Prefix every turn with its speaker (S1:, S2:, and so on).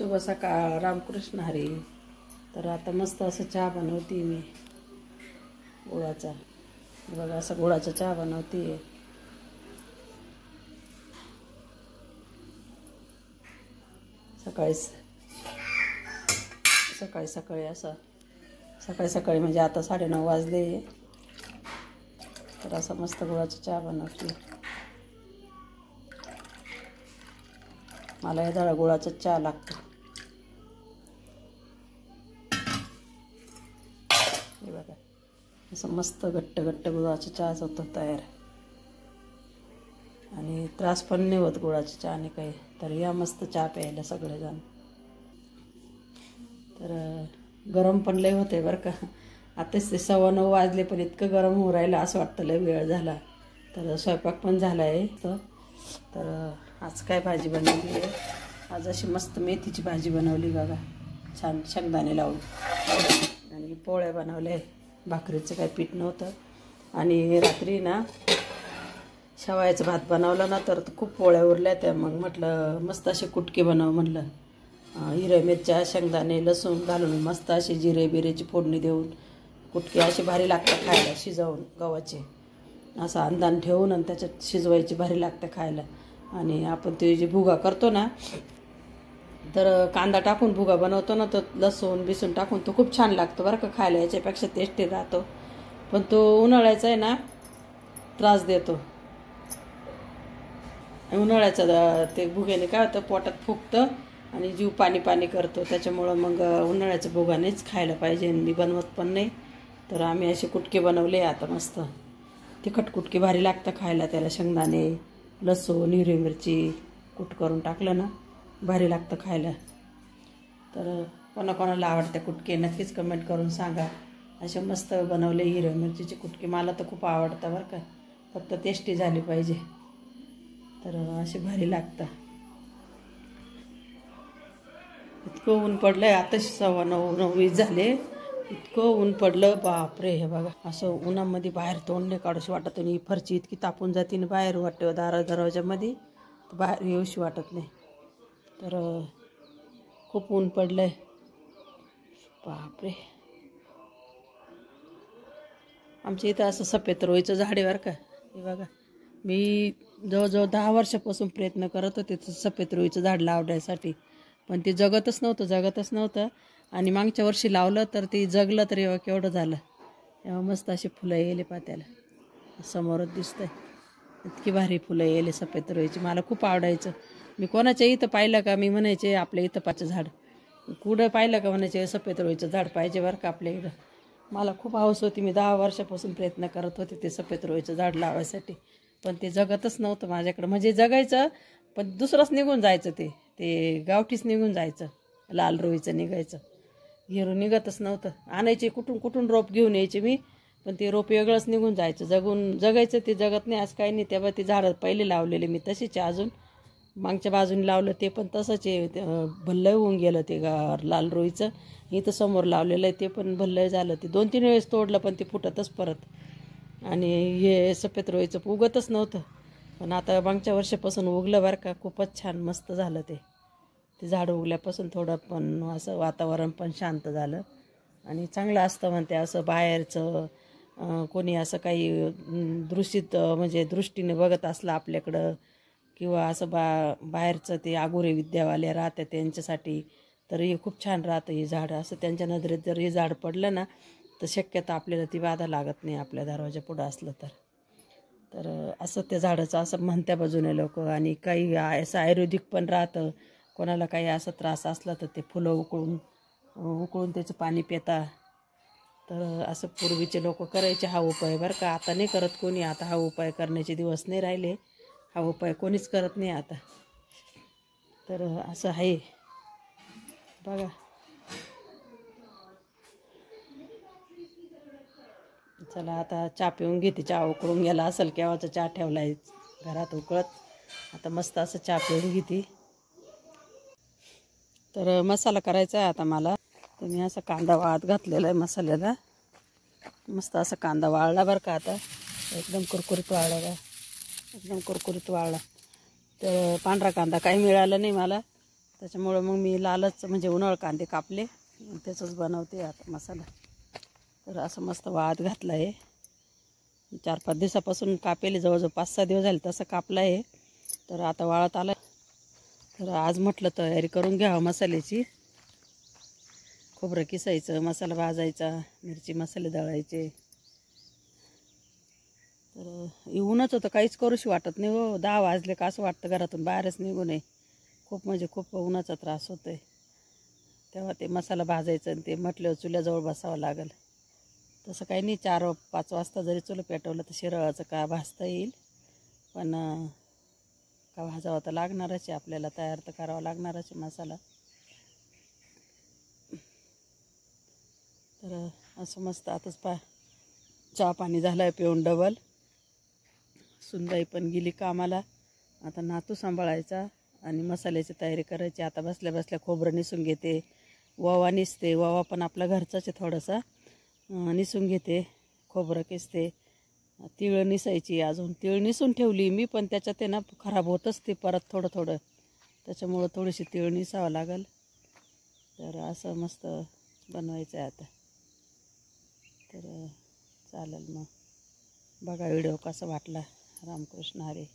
S1: शुभ सकाळ, रामकृष्ण हरी. तर आता मस्त असं चहा बनवते मी गुळाचा. बघा असं गुळाचा चहा बनवते. सकाळी असं सकाळी म्हणजे आता 9:30 वाजले. तर असं मस्त गुळाचा चहा बनवते. मला या गुळाचा चहा लागतो. हे बघा असं मस्त घट्ट गुळाचा चहाच होतो तयार. आणि त्रास पण नाही होत गुळाच्या चहाने काही. तर या मस्त चहा प्यायला सगळेजण. तर गरम पण लय होते बरं का. आताच ते 9:15 वाजले पण इतकं गरम होऊ राहिलं असं वाटतं लय वेळ झाला. तर स्वयंपाक पण झाला आहे. तर आज काय भाजी बनवली आहे. आज अशी मस्त मेथीची भाजी बनवली बघा, छान शेंगदाणे लावून. आणि पोळ्या बनवल्या. भाकरीचं काही पीठ नव्हतं. आणि रात्री ना शेवयाचा भात बनवला ना तर खूप पोळ्या उरल्या त्या. मग म्हटलं मस्त असे कुटके बनव म्हटलं. हिरव्या मिरच्या, शेंगदाणे, लसूण घालून मस्त असे जिरे बिरेची फोडणी देऊन कुटके असे भारी लागतात खायला. शिजवून गव्हाचे असं अंदान ठेवून आणि त्याच्यात शिजवायची भारी लागतं खायला. आणि आपण ते जे भुगा करतो ना तर कांदा टाकून भुगा बनवतो ना, तर लसूण बिसून टाकून तो खूप छान लागतो बरं का खायला. याच्यापेक्षा टेस्टी राहतो. पण तो उन्हाळ्याचा आहे ना त्रास देतो. उन्हाळ्याचा ते भुग्याने काय होतं पोटात फुगतं आणि जीव पाणी करतो. त्याच्यामुळं मग उन्हाळ्याचं भुगानेच खायला पाहिजे. मी बनवत पण नाही. तर आम्ही असे कुटके बनवले आता मस्त. तिखट कुटके भारी लागतं खायला. त्याला शेंगदाणे, लसूण, हिरवी मिरची कूट करून टाकलं ना भारी लागतं खायला. तर कोणाकोणाला आवडते कुटके नक्कीच कमेंट करून सांगा. असे मस्त बनवले हिरव्या मिरचीचे कुटके. मला तर खूप आवडतं बरं का. फक्त टेस्टी झाली पाहिजे. तर असे भारी लागतं. इतकं ऊन पडलं आहे. आता 9:15 झाले. इतकं ऊन पडलं बापरे. हे बघा असं उन्हामध्ये बाहेर तोंड नाही काढूशी वाटत. आणि फरची इतकी तापून जाते ना बाहेर वाटतं दरवाजामध्ये तर बाहेर येऊशी वाटत नाही. तर खूप ऊन पडलं आहे बापरे. आमच्या इथं असं सफेद रोईचं झाड आहे बरं का. हे बघा मी जवळजवळ 10 वर्षापासून प्रयत्न करत होते सफेद रोईचं झाड लावण्यासाठी. पण ते जगतच नव्हतं. आणि मागच्या वर्षी लावलं तर ते जगलं तर केवढं झालं. तेव्हा मस्त अशी फुलं येले पात्याला. समोरच दिसतंय इतकी भारी फुलं येले सफेद रोईची. मला खूप आवडायचं. मी कोणाच्या इथं पाहिलं का मी म्हणायचे आपल्या इथं पाचं झाड. कुठं पाहिलं का म्हणायचे सफेद रोईचं झाड पाहिजे बरं का आपल्या इथं. मला खूप हौस होती. मी 10 वर्षापासून प्रयत्न करत होते ते सफेद रोईचं झाड लावायसाठी. पण ते जगतच नव्हतं माझ्याकडं. म्हणजे जगायचं पण दुसरंच निघून जायचं. ते गावठीच निघून जायचं. लाल रोईचं निघायचं. हिरो निघतच नव्हतं. आणायचे कुठून रोप घेऊन यायचे मी. पण ते रोप वेगळंच निघून जायचं. जगायचं ते जगत नाही असं काही नाही. तेव्हा ते झाडं पहिले लावलेले मी तसेच अजून मागच्या बाजूने लावलं ते पण तसंच आहे. भल्लय होऊन गेलं ते लाल रोईचं. इथं समोर लावलेलं आहे ते पण भल्लय झालं. ते 2-3 वेळेस तोडलं पण ते फुटतच परत. आणि हे सफेद रोईचं उगतच नव्हतं. पण आता मागच्या वर्षापासून उगलं बरं का. खूपच छान मस्त झालं ते झाड उगल्यापासून. थोडं पण असं वातावरण पण शांत झालं. आणि चांगलं असतं म्हणते असं बाहेरचं कोणी असं काही दूषित म्हणजे दृष्टीने बघत असलं आपल्याकडं किंवा असं बाहेरचं ते आगोरे विद्यावाले राहतात त्यांच्यासाठी तर हे खूप छान राहतं हे झाड. असं त्यांच्या नजरेत जर हे झाड पडलं ना तर शक्यता आपल्याला ती बाधा लागत नाही आपल्या दरवाजा पुढं असलं तर असं त्या झाडाचं असं म्हणत्या बाजूने लोक. आणि काही असं आयुर्वेदिक पण राहतं. कोणाला काही असा त्रास असला तर ते फुलं उकळून त्याचं पाणी पिता. तर असं पूर्वीचे लोक करायचे हा उपाय बरं का. आता नाही करत कोणी. आता हा उपाय करण्याचे दिवस नाही राहिले. हा उपाय कोणीच करत नाही आता. तर असं आहे बघा. चला आता चहा पिऊन घेते. चहा उकळून गेला असेल केव्हाचा चहा ठेवला आहे घरात उकळत. आता मस्त असं चहा पिऊन घेते. तर मसाला करायचा आहे आता मला. तर मी असा कांदा वाळत घातलेला आहे मसाल्याला. मस्त असा कांदा वाळला बरं का. आता एकदम कुरकुरीत वाळला. तर पांढरा कांदा काही मिळाला नाही मला. त्याच्यामुळं मग मी लालच म्हणजे उन्हाळ कांदे कापले, त्याचंच बनवते आता मसाला. तर असं मस्त वाळत घातला आहे. 4-5 दिवसापासून कापेले, जवळजवळ 5-6 दिवस झाले तसं कापला आहे. तर आता वाळत आला. तर आज म्हटलं तयारी करून घ्यावं मसाल्याची. खोबरं किसायचं, मसाला भाजायचा, मिरची मसाले दळायचे. तर ऊनच होतं, काहीच करूशी वाटत नाही हो. 10 वाजले का असं वाटतं घरातून बाहेरच निघू नये. खूप म्हणजे खूप उन्हाचा त्रास होतो आहे. तेव्हा ते मसाला भाजायचं आणि ते म्हटलं चुल्याजवळ बसावं लागेल. तसं काही नाही, 4-5 वाजता जरी चुलं पेटवलं तर शिरळाचं का भाजता येईल. पण का भाजावं तर लागणारच आहे आपल्याला, तयार तर करावं लागणारच आहे मसाला. तर असं मस्त आताच चहा पाणी झालं आहे पिऊन डबल. सुनबाई पण गेली कामाला. आता नातू सांभाळायचा आणि मसाल्याची तयारी करायची. आता बसल्या बसल्या खोबरं निसून घेते, ओवा निसते. ओवा पण आपला घरचाच आहे थोडासा, निसून घेते. खोबरं किसते, तिळ निसायची. अजून तिळ निसून ठेवली मी, पण त्याच्यात आहे ना खराब होतच ते परत थोडं थोडं, त्याच्यामुळं थोडीशी तिळ निसावं लागेल. तर असं मस्त बनवायचं आहे आता. तर चालेल मग, बघा व्हिडिओ कसा वाटला. रामकृष्ण हरी.